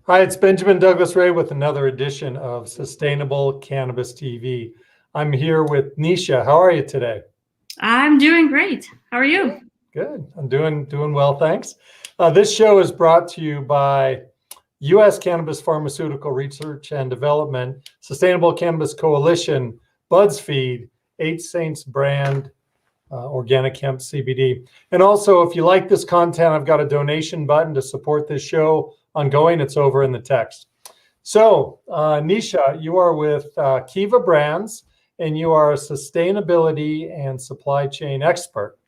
Hi, it's Benjamin Douglas Ray with another edition of Sustainable Cannabis TV. I'm here with Nisha. How are you today? I'm doing great. How are you? Good. I'm doing well, thanks. This show is brought to you by U.S. Cannabis Pharmaceutical Research and Development, Sustainable Cannabis Coalition, BuzzFeed, Eight Saints brand, organic hemp CBD. And also, if you like this content, I've got a donation button to support this show ongoing. It's over in the text. So, Nisha, you are with Kiva Brands, and you are a sustainability and supply chain expert.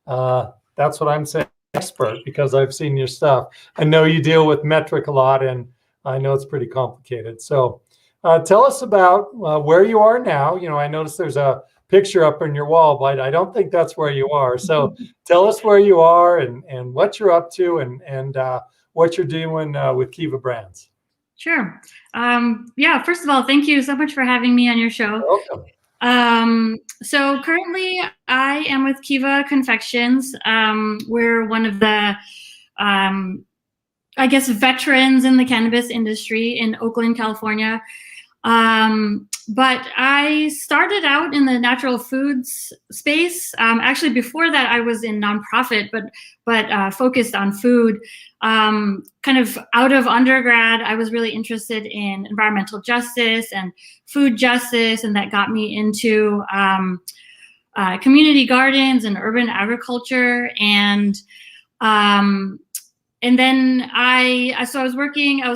That's what I'm saying, expert, because I've seen your stuff. I know you deal with metric a lot, and I know it's pretty complicated. So, tell us about where you are now. You know, I noticed there's a picture up on your wall, but I don't think that's where you are. So, tell us where you are and what you're up to, and what you're doing with Kiva Brands. Sure. Yeah, first of all, thank you so much for having me on your show. You're welcome. So currently I am with Kiva Confections. We're one of the, I guess, veterans in the cannabis industry in Oakland, California. But I started out in the natural foods space. Actually, before that, I was in nonprofit, but focused on food. Kind of out of undergrad, I was really interested in environmental justice and food justice, and that got me into community gardens and urban agriculture. And then I was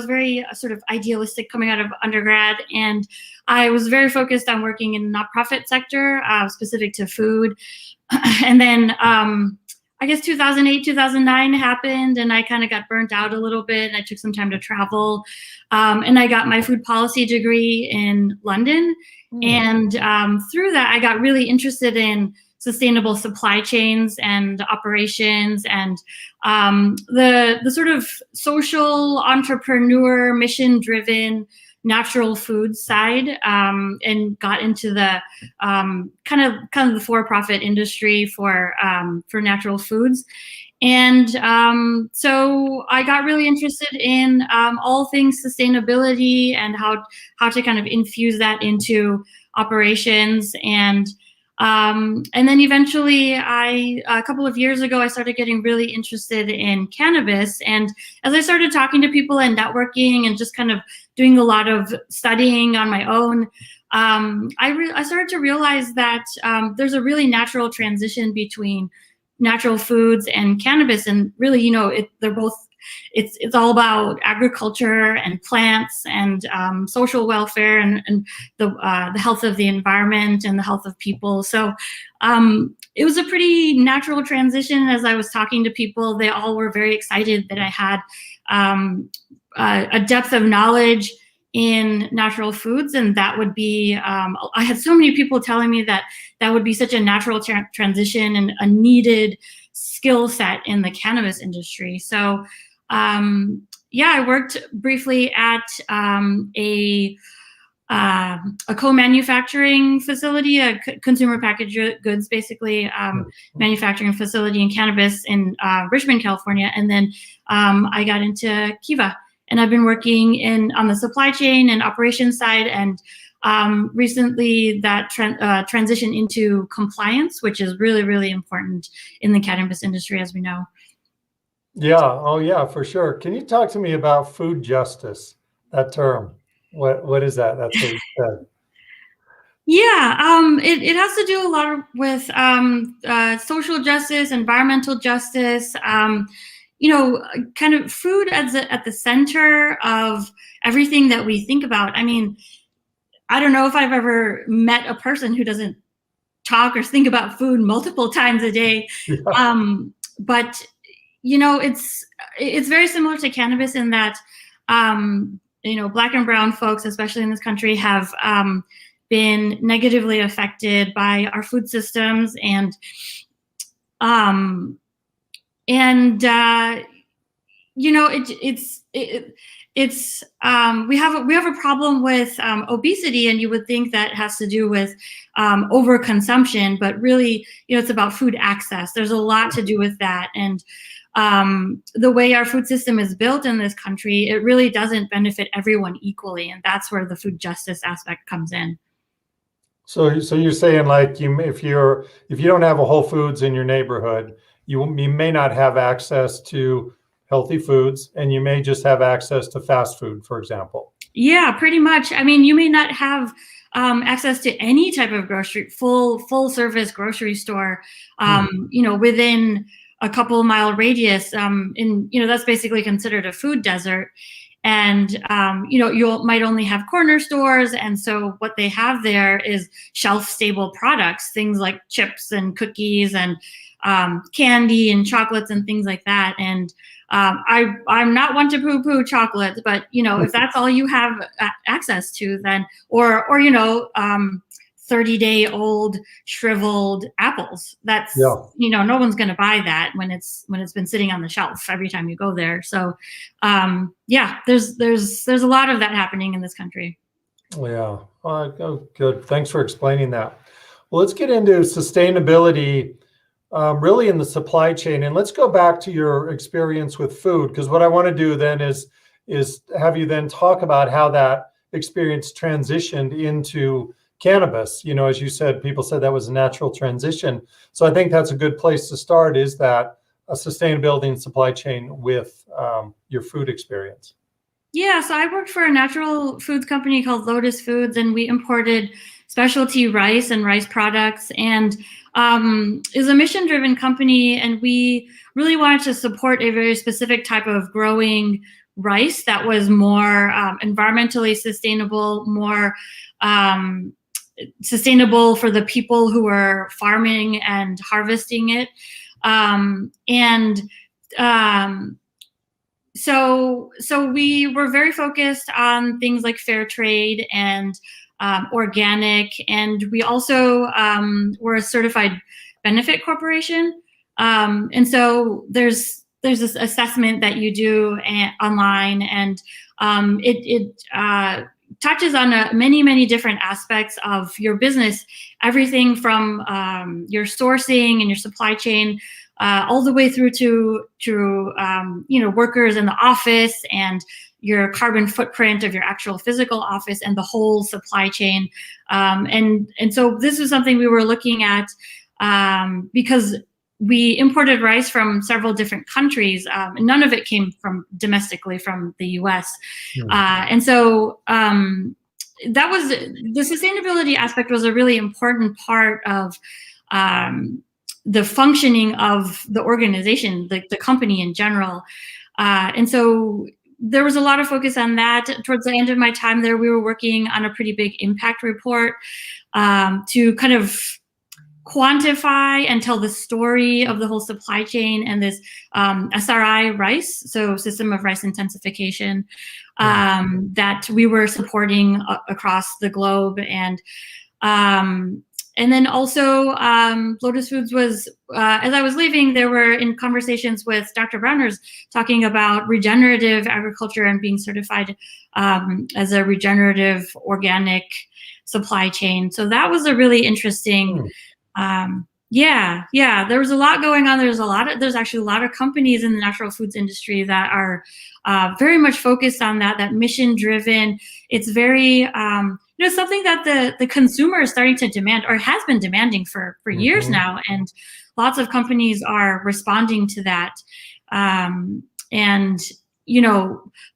very sort of idealistic coming out of undergrad, and I was very focused on working in the nonprofit sector, specific to food. And then I guess 2008, 2009 happened, and I kind of got burnt out a little bit, and I took some time to travel. And I got my food policy degree in London. And through that, I got really interested in sustainable supply chains and operations, and the sort of social entrepreneur, mission-driven natural food side, and got into the kind of the for-profit industry for natural foods. And so I got really interested in all things sustainability and how to kind of infuse that into operations. And then eventually a couple of years ago, I started getting really interested in cannabis. And as I started talking to people and networking and just kind of doing a lot of studying on my own, I started to realize that there's a really natural transition between natural foods and cannabis. And really, you know, they're both, it's all about agriculture and plants and social welfare and the health of the environment and the health of people. So it was a pretty natural transition. As I was talking to people, they all were very excited that I had a depth of knowledge in natural foods, and that would be, I had so many people telling me that would be such a natural transition and a needed skill set in the cannabis industry. So yeah, I worked briefly at a co-manufacturing facility, a consumer packaged goods, basically, manufacturing facility in cannabis in Richmond, California. And then I got into Kiva, and I've been working on the supply chain and operations side, and recently that transition into compliance, which is really, really important in the cannabis industry, as we know. Yeah. Oh, yeah, for sure. Can you talk to me about food justice, that term? What is that? That's what you said. Yeah, it has to do a lot with social justice, environmental justice, you know, kind of food at the center of everything that we think about. I mean, I don't know if I've ever met a person who doesn't talk or think about food multiple times a day. Yeah. But you know, it's very similar to cannabis in that, you know, Black and brown folks, especially in this country, have been negatively affected by our food systems, and you know, we have a problem with obesity, and you would think that has to do with overconsumption, but really, you know, it's about food access. There's a lot to do with that, and the way our food system is built in this country, it really doesn't benefit everyone equally, and that's where the food justice aspect comes in. So you're saying, like, if you don't have a Whole Foods in your neighborhood, you may not have access to healthy foods, and you may just have access to fast food, for example. Yeah, pretty much. I mean, you may not have access to any type of full service grocery store, within a couple mile radius. That's basically considered a food desert. And, you might only have corner stores. And so what they have there is shelf stable products, things like chips and cookies and candy and chocolates and things like that. And I'm not one to poo-poo chocolate, but, if that's all you have access to, then, or 30-day-old shriveled apples. That's, no one's going to buy that when it's been sitting on the shelf every time you go there. So, there's a lot of that happening in this country. Yeah. Good. Thanks for explaining that. Well, let's get into sustainability, really in the supply chain, and let's go back to your experience with food, because what I want to do then is have you then talk about how that experience transitioned into cannabis. As you said, people said that was a natural transition. So I think that's a good place to start, is that a sustainability and supply chain with your food experience. Yeah, so I worked for a natural foods company called Lotus Foods, and we imported specialty rice and rice products, and is a mission-driven company, and we really wanted to support a very specific type of growing rice that was more environmentally sustainable, more sustainable for the people who are farming and harvesting it. So we were very focused on things like fair trade and organic, and we also were a certified benefit corporation. And so there's this assessment that you do online, and it touches on many different aspects of your business, everything from your sourcing and your supply chain, all the way through to workers in the office and your carbon footprint of your actual physical office and the whole supply chain. And so this was something we were looking at because we imported rice from several different countries, and none of it came from domestically from the US. And so that was the sustainability aspect was a really important part of the functioning of the organization, the company in general. And so there was a lot of focus on that. Towards the end of my time there, we were working on a pretty big impact report to kind of quantify and tell the story of the whole supply chain and this SRI rice, so system of rice intensification, that we were supporting across the globe. And then also Lotus Foods was, as I was leaving, there were in conversations with Dr. Browners talking about regenerative agriculture and being certified as a regenerative organic supply chain. So that was a really interesting there was a lot going on. There's actually a lot of companies in the natural foods industry that are very much focused on that mission driven. It's very, something that the consumer is starting to demand, or has been demanding for years now. And lots of companies are responding to that. And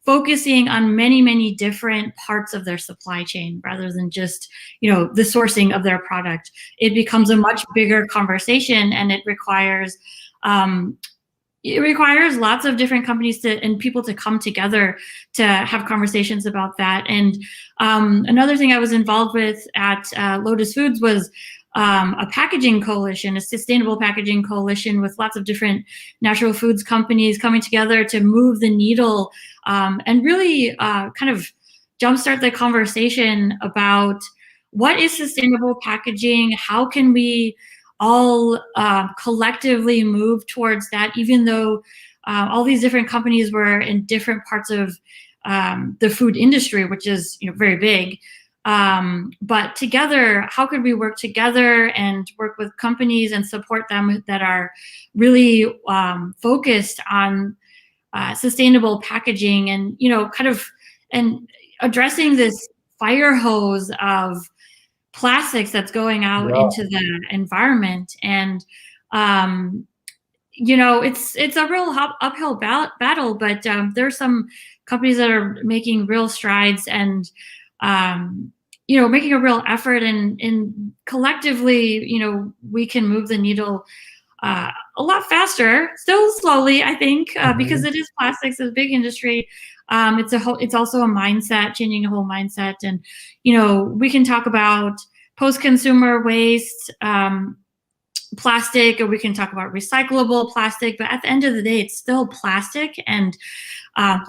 focusing on many different parts of their supply chain rather than just, the sourcing of their product. It becomes a much bigger conversation, and it requires lots of different companies and people to come together to have conversations about that. And another thing I was involved with at Lotus Foods was a packaging coalition, a sustainable packaging coalition with lots of different natural foods companies coming together to move the needle and really kind of jumpstart the conversation about what is sustainable packaging, how can we all collectively move towards that, even though all these different companies were in different parts of the food industry, which is very big. But together, how could we work together and work with companies and support them that are really focused on sustainable packaging, and kind of and addressing this fire hose of plastics that's going out into the environment. And it's a real uphill battle, but there's some companies that are making real strides and making a real effort, and collectively we can move the needle a lot faster, still slowly, I think, because it is plastics, it's a big industry. It's also a mindset, changing a whole mindset. And we can talk about post-consumer waste, plastic, or we can talk about recyclable plastic, but at the end of the day, it's still plastic. And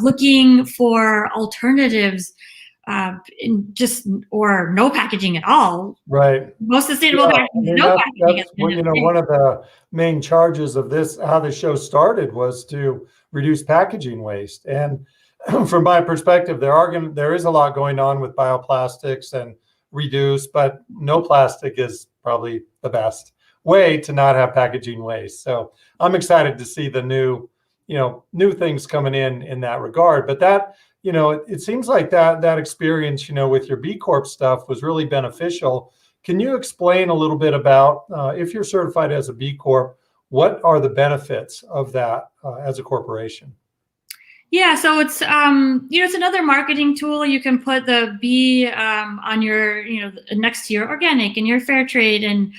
looking for alternatives, or no packaging at all. Right. Most sustainable packaging, no packaging. That's one of the main charges of this, how the show started, was to reduce packaging waste. And from my perspective, there is a lot going on with bioplastics and reduce, but no plastic is probably the best way to not have packaging waste. So I'm excited to see the new things coming in that regard. But that, it seems like that experience, with your B Corp stuff was really beneficial. Can you explain a little bit about, if you're certified as a B Corp, what are the benefits of that as a corporation? Yeah, so it's it's another marketing tool. You can put the B on your next to your organic and your fair trade and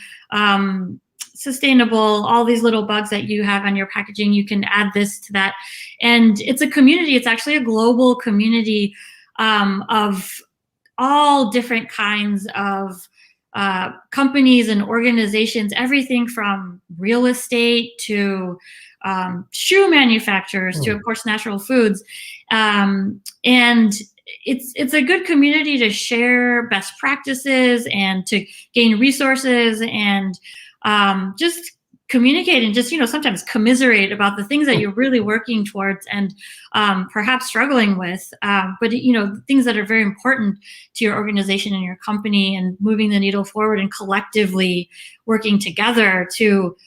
sustainable, all these little bugs that you have on your packaging. You can add this to that, and it's a community. It's actually a global community of all different kinds of companies and organizations, everything from real estate to shoe manufacturers to, of course, natural foods. And it's a good community to share best practices and to gain resources and just communicate and just, sometimes commiserate about the things that you're really working towards and perhaps struggling with, but things that are very important to your organization and your company, and moving the needle forward and collectively working together to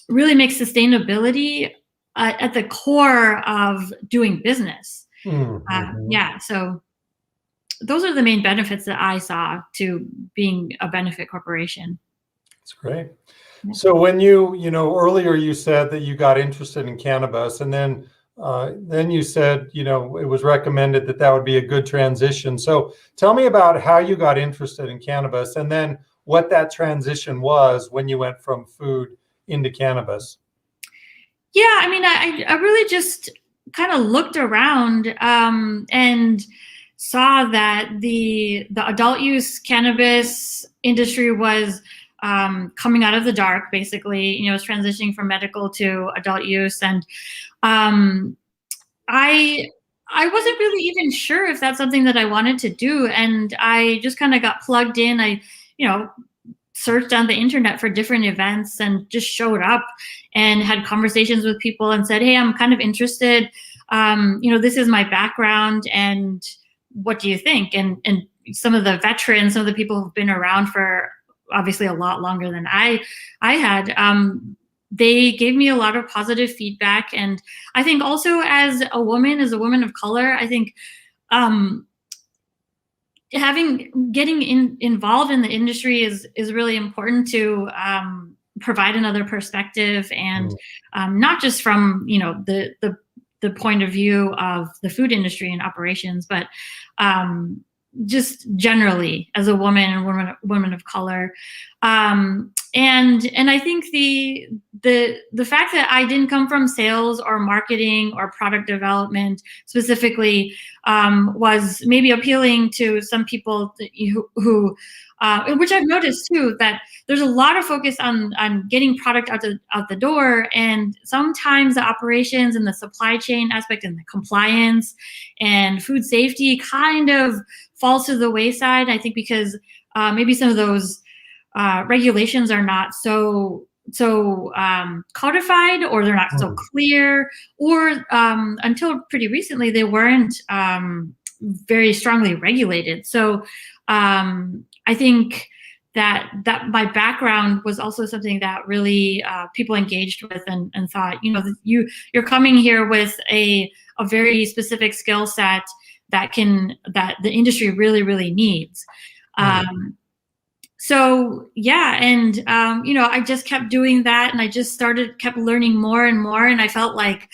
really make sustainability at the core of doing business. Yeah, so those are the main benefits that I saw to being a benefit corporation. That's great. Yeah. So when earlier you said that you got interested in cannabis, and then you said, it was recommended that would be a good transition. So tell me about how you got interested in cannabis, and then what that transition was when you went from food into cannabis. Yeah, I mean, I really just kind of looked around and saw that the adult use cannabis industry was coming out of the dark, basically. It was transitioning from medical to adult use, and I wasn't really even sure if that's something that I wanted to do, and I just kind of got plugged in. I searched on the internet for different events and just showed up and had conversations with people and said, hey, I'm kind of interested. This is my background, and what do you think? And some of the veterans, some of the people who've been around for obviously a lot longer than I had, they gave me a lot of positive feedback. And I think also as a woman of color, I think getting involved in the industry is really important to provide another perspective, and not just from the point of view of the food industry and operations, but just generally as a woman and woman of color. And I think the fact that I didn't come from sales or marketing or product development specifically was maybe appealing to some people who which I've noticed too, that there's a lot of focus on getting product out the door, and sometimes the operations and the supply chain aspect and the compliance and food safety kind of falls to the wayside. I think because maybe some of those regulations are not so codified, or they're not so clear, or until pretty recently they weren't very strongly regulated. So I think that my background was also something that really people engaged with and thought, you're coming here with a very specific skill set that the industry really, really needs. So yeah, and I just kept doing that, and I just kept learning more and more, and I felt like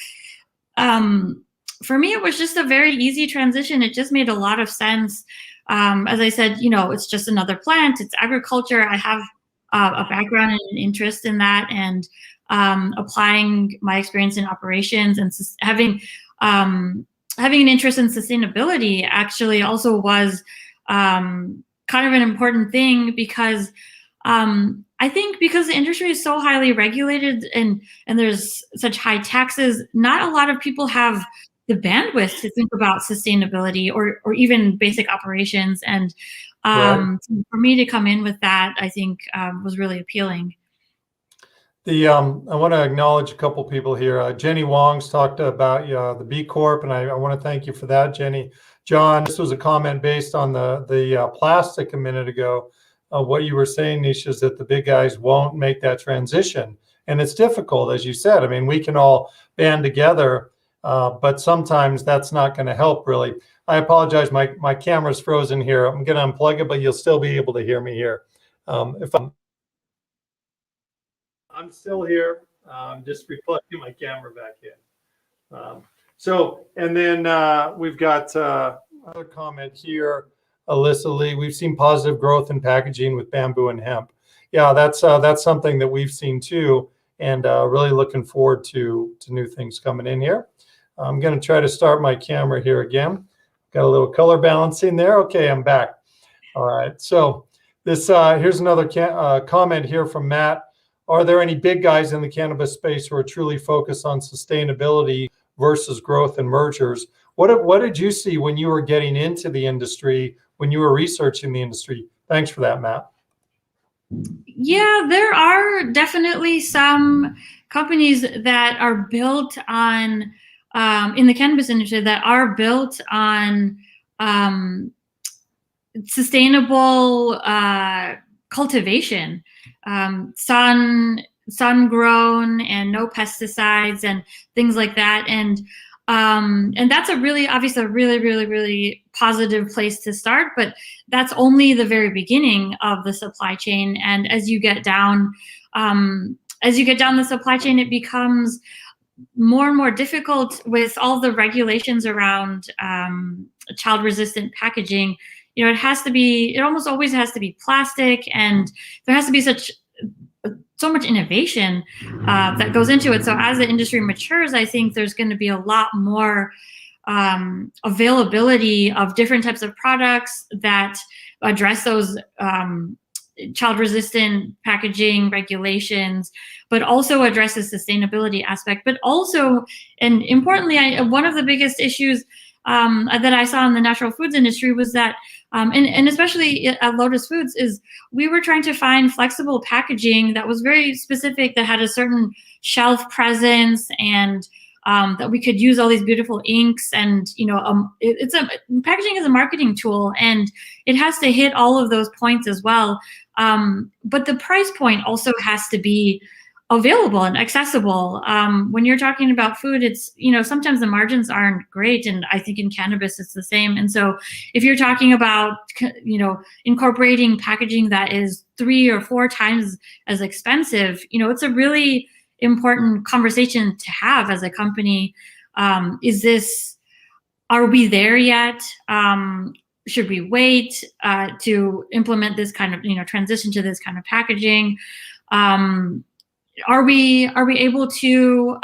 for me it was just a very easy transition. It just made a lot of sense. As I said, it's just another plant. It's agriculture. I have a background and an interest in that, and applying my experience in operations and having an interest in sustainability actually also was kind of an important thing, because I think because the industry is so highly regulated and there's such high taxes, not a lot of people have the bandwidth to think about sustainability or even basic operations. And Right. for me to come in with that, I think was really appealing. I want to acknowledge a couple people here. Jenny Wong's talked about the BCorp, and I want to thank you for that, Jenny. John, this was a comment based on the plastic a minute ago. What you were saying, Nisha, is that the big guys won't make that transition. And it's difficult, as you said. I mean, we can all band together, but sometimes that's not going to help, really. I apologize. My camera's frozen here. I'm going to unplug it, but you'll still be able to hear me here. I'm still here. Just reflecting my camera back in. And then we've got another comment here. Alyssa Lee, we've seen positive growth in packaging with bamboo and hemp. Yeah, that's something that we've seen too, and really looking forward to new things coming in here. I'm going to try to start my camera here again. Got a little color balancing there. Okay, I'm back. All right. So here's another comment here from Matt. Are there any big guys in the cannabis space who are truly focused on sustainability versus growth and mergers? What did you see when you were getting into the industry, when you were researching the industry? Thanks for that, Matt. Yeah, there are definitely some companies that are built on, in the cannabis industry, that are built on sustainable cultivation, sun grown and no pesticides and things like that. And that's obviously a really, really, really positive place to start, but that's only the very beginning of the supply chain. And as you get down the supply chain, it becomes more and more difficult with all the regulations around child-resistant packaging. It almost always has to be plastic, and there has to be so much innovation that goes into it. So as the industry matures, I think there's going to be a lot more availability of different types of products that address those child-resistant packaging regulations, but also addresses sustainability aspect. But also, and importantly, one of the biggest issues that I saw in the natural foods industry was that, and especially at Lotus Foods, is we were trying to find flexible packaging that was very specific, that had a certain shelf presence, and that we could use all these beautiful inks. And packaging is a marketing tool, and it has to hit all of those points as well. But the price point also has to be available and accessible. When you're talking about food, it's, sometimes the margins aren't great. And I think in cannabis, it's the same. And so if you're talking about, incorporating packaging that is 3 or 4 times as expensive, it's a really important conversation to have as a company. Are we there yet? Should we wait to implement this kind of, transition to this kind of packaging? Are we able to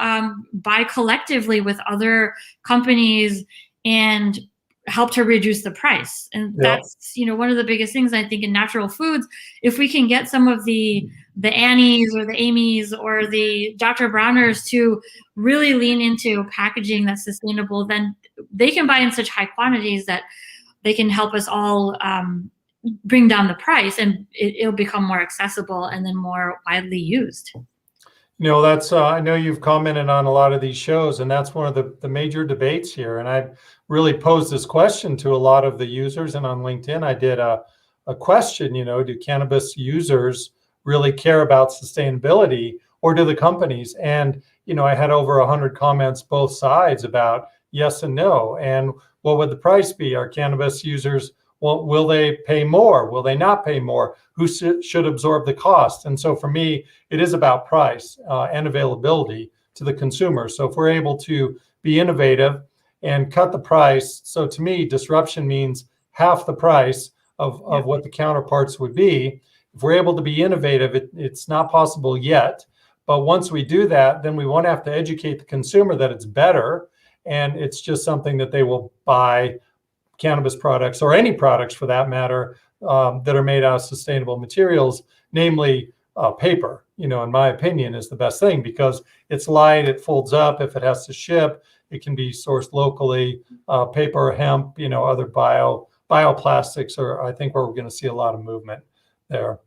buy collectively with other companies and help to reduce the price? And that's, one of the biggest things I think in natural foods. If we can get some of the Annies or the Amy's or the Dr. Browners to really lean into packaging that's sustainable, then they can buy in such high quantities that they can help us all bring down the price, and it'll become more accessible and then more widely used. That's I know you've commented on a lot of these shows, and that's one of the major debates here. And I really posed this question to a lot of the users, and on LinkedIn, I did a question, do cannabis users really care about sustainability, or do the companies? And, I had over 100 comments, both sides, about yes and no. And what would the price be? Are cannabis users, well, will they pay more? Will they not pay more? Who should absorb the cost? And so for me, it is about price and availability to the consumer. So if we're able to be innovative and cut the price, so to me, disruption means half the price of what the counterparts would be. If we're able to be innovative, it's not possible yet. But once we do that, then we won't have to educate the consumer that it's better. And it's just something that they will buy cannabis products, or any products for that matter, that are made out of sustainable materials, namely paper, in my opinion, is the best thing, because it's light, it folds up. If it has to ship, it can be sourced locally. Paper, hemp, other bioplastics are, I think, where we're going to see a lot of movement there.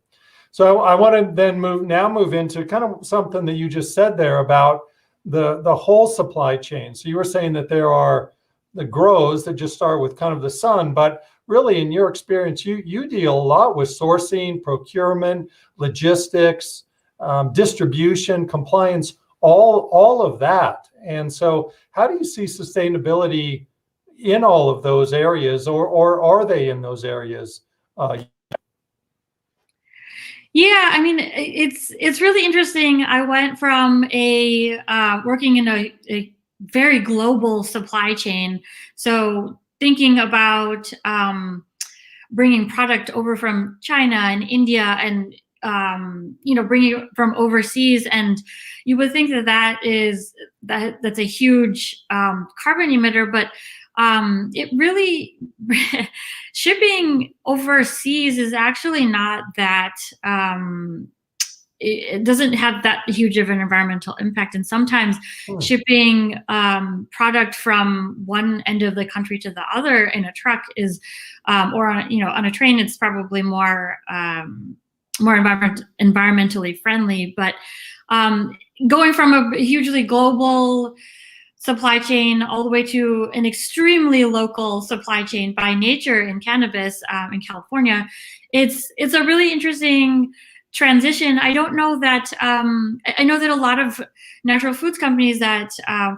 So I want to then move into kind of something that you just said there about the whole supply chain. So you were saying that there are the grows that just start with kind of the sun, but really in your experience, you deal a lot with sourcing, procurement, logistics, distribution, compliance, all of that. And so how do you see sustainability in all of those areas, or are they in those areas? Yeah, I mean, it's really interesting. I went from working in a very global supply chain. So thinking about bringing product over from China and India, and bringing it from overseas, and you would think that's a huge carbon emitter, but it really shipping overseas is actually not that. It doesn't have that huge of an environmental impact, and sometimes shipping product from one end of the country to the other in a truck is, or on a train, it's probably more environmentally friendly. But going from a hugely global supply chain all the way to an extremely local supply chain by nature in cannabis in California, it's a really interesting transition. I don't know that I know that a lot of natural foods companies that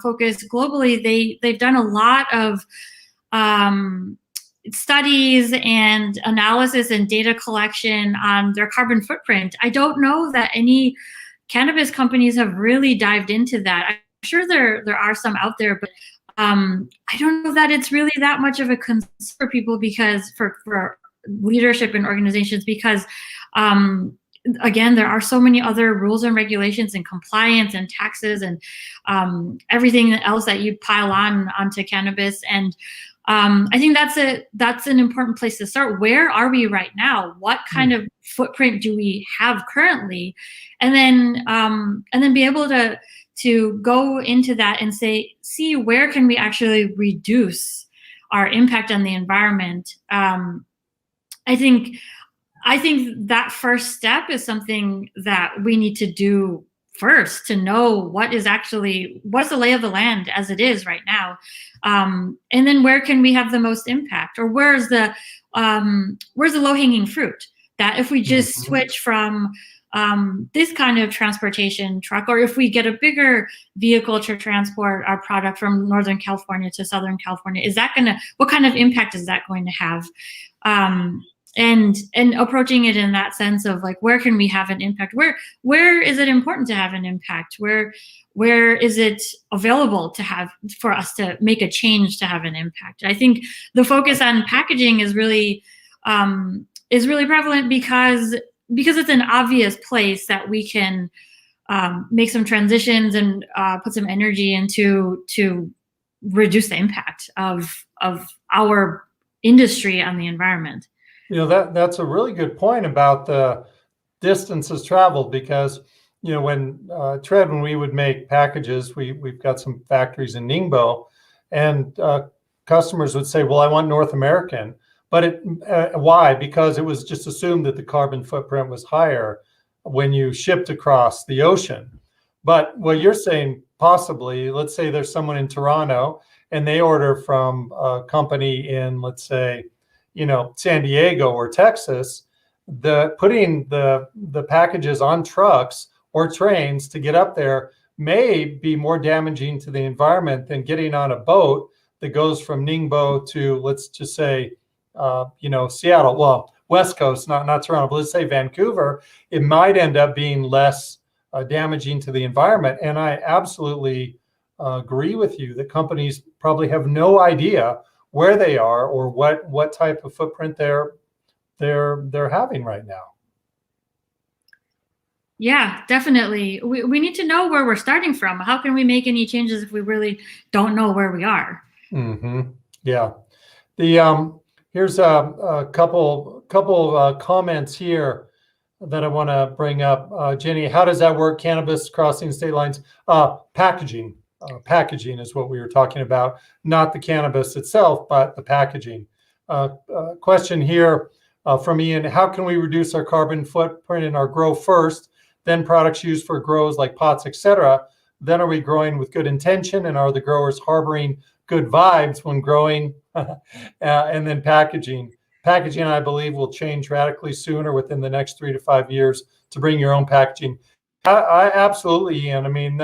focus globally, they've done a lot of studies and analysis and data collection on their carbon footprint. I don't know that any cannabis companies have really dived into that. I'm sure there are some out there, but I don't know that it's really that much of a concern for people, because for leadership and organizations, because again, there are so many other rules and regulations and compliance and taxes and everything else that you pile onto cannabis. And I think that's an important place to start. Where are we right now? What kind of footprint do we have currently? And then be able to go into that and see where can we actually reduce our impact on the environment. I think that first step is something that we need to do first, to know what's the lay of the land as it is right now. And then where can we have the most impact, or where's the low-hanging fruit, that if we just switch from this kind of transportation truck, or if we get a bigger vehicle to transport our product from Northern California to Southern California, what kind of impact is that going to have? And approaching it in that sense of like, where can we have an impact? Where is it important to have an impact? Where is it available for us to make a change to have an impact? I think the focus on packaging is really prevalent because it's an obvious place that we can make some transitions and put some energy into to reduce the impact of our industry on the environment. That's a really good point about the distances traveled, because when we would make packages, we've got some factories in Ningbo, and customers would say, well, I want North American. But why? Because it was just assumed that the carbon footprint was higher when you shipped across the ocean. But what you're saying, possibly, let's say there's someone in Toronto and they order from a company in, let's say, San Diego or Texas, putting the packages on trucks or trains to get up there may be more damaging to the environment than getting on a boat that goes from Ningbo to, let's just say, Seattle. Well, West Coast, not Toronto, but let's say Vancouver. It might end up being less damaging to the environment. And I absolutely agree with you that companies probably have no idea where they are or what type of footprint they're having right now. Yeah, definitely. We need to know where we're starting from. How can we make any changes if we really don't know where we are? Mm-hmm. Yeah. Here's a couple comments here that I want to bring up. Jenny, how does that work? Cannabis crossing state lines? Packaging. Packaging is what we were talking about, not the cannabis itself, but the packaging. Question here from Ian: how can we reduce our carbon footprint in our grow first, then products used for grows like pots, etc.? Then are we growing with good intention, and are the growers harboring good vibes when growing? And then packaging. Packaging, I believe, will change radically sooner within the next 3 to 5 years to bring your own packaging. I absolutely, Ian. I mean,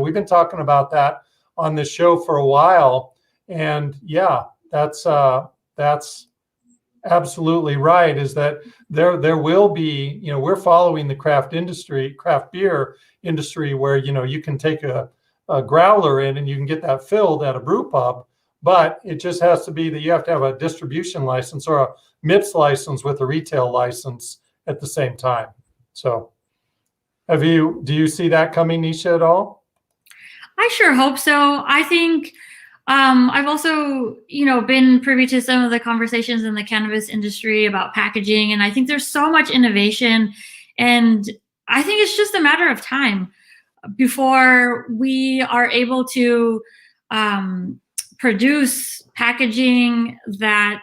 we've been talking about that on this show for a while, and yeah, that's absolutely right. Is that there will be, we're following the craft beer industry, where you can take a growler in and you can get that filled at a brew pub, but it just has to be that you have to have a distribution license or a MIPS license with a retail license at the same time. So do you see that coming, Nisha, at all? I sure hope so. I think I've also, been privy to some of the conversations in the cannabis industry about packaging, and I think there's so much innovation, and I think it's just a matter of time before we are able to produce packaging that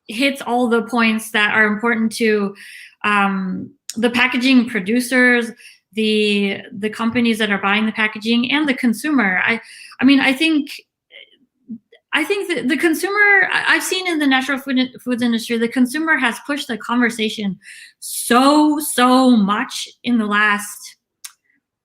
hits all the points that are important to the packaging producers, the companies that are buying the packaging, and the consumer. I think that the consumer, I've seen in the natural foods industry, the consumer has pushed the conversation so much in the last,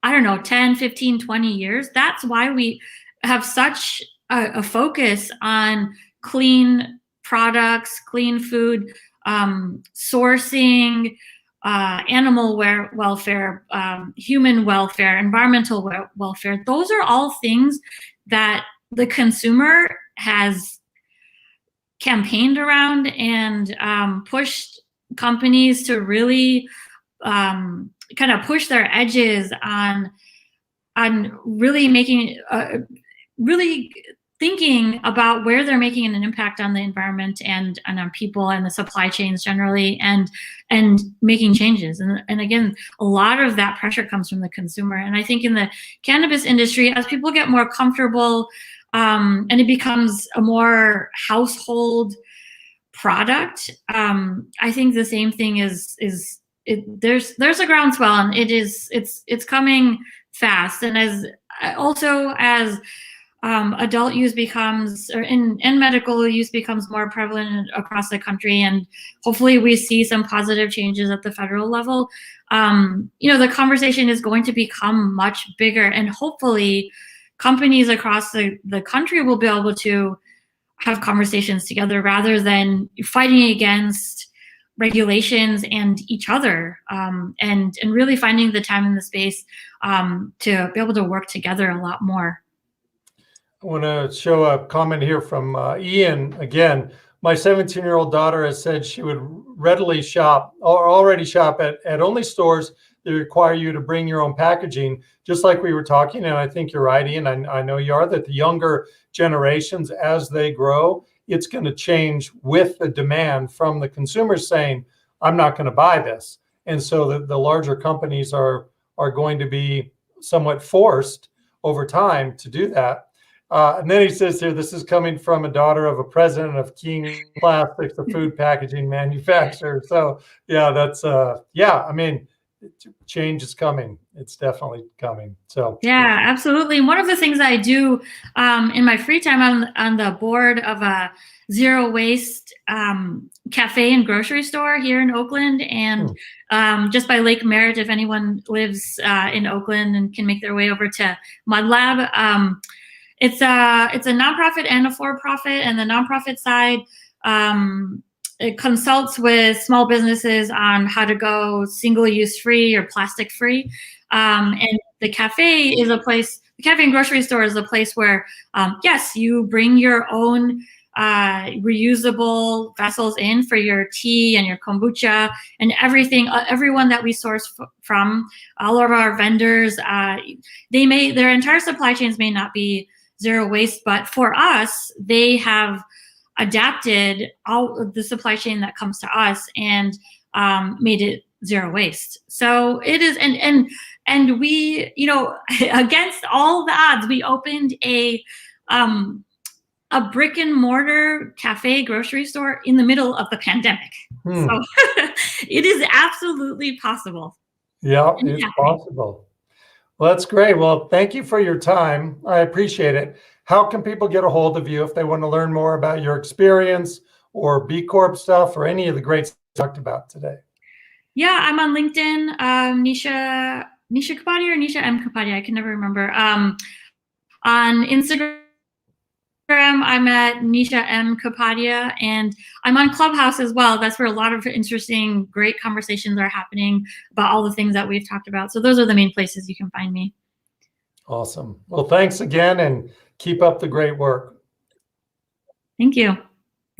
10, 15, 20 years. That's why we have such a focus on clean products, clean food, sourcing, animal welfare, human welfare, environmental welfare. Those are all things that the consumer has campaigned around and pushed companies to really kind of push their edges on really making really thinking about where they're making an impact on the environment and on people and the supply chains generally, and making changes. And again, a lot of that pressure comes from the consumer. And I think in the cannabis industry, as people get more comfortable and it becomes a more household product, I think the same thing there's a groundswell, and it's coming fast. And as adult use becomes, and medical use becomes more prevalent across the country, and hopefully we see some positive changes at the federal level, the conversation is going to become much bigger, and hopefully companies across the country will be able to have conversations together rather than fighting against regulations and each other, and really finding the time and the space to be able to work together a lot more. I want to show a comment here from Ian again. My 17-year-old daughter has said she would readily shop or already shop at only stores that require you to bring your own packaging, just like we were talking. And I think you're right, Ian. I know you are, that the younger generations, as they grow, it's going to change with the demand from the consumers saying, I'm not going to buy this. And so the larger companies are going to be somewhat forced over time to do that. And then he says here, this is coming from a daughter of a president of King Plastics, a food packaging manufacturer. So yeah, that's, I mean, change is coming. It's definitely coming. So yeah, absolutely. And one of the things I do in my free time, on the board of a zero waste cafe and grocery store here in Oakland, and just by Lake Merritt, if anyone lives in Oakland and can make their way over to Mud Lab. It's a nonprofit and a for-profit, and the nonprofit side it consults with small businesses on how to go single-use free or plastic free. And the cafe is a place, the cafe and grocery store is a place where, yes, you bring your own reusable vessels in for your tea and your kombucha and everything. Everyone that we source from, all of our vendors, their entire supply chains may not be zero waste, but for us, they have adapted all of the supply chain that comes to us and made it zero waste. So it is, and we, against all the odds, we opened a brick and mortar cafe grocery store in the middle of the pandemic. So it is absolutely possible. Yeah, it's possible. Well, that's great. Well, thank you for your time. I appreciate it. How can people get a hold of you if they want to learn more about your experience or B Corp stuff or any of the great stuff we talked about today? Yeah, I'm on LinkedIn, Nisha Kapadia or Nisha M. Kapadia. I can never remember. On Instagram, I'm at Nisha M. Kapadia, and I'm on Clubhouse as well. That's where a lot of interesting, great conversations are happening about all the things that we've talked about. So those are the main places you can find me. Awesome. Well, thanks again, and keep up the great work. Thank you.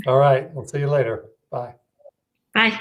All right. We'll see you later. Bye. Bye.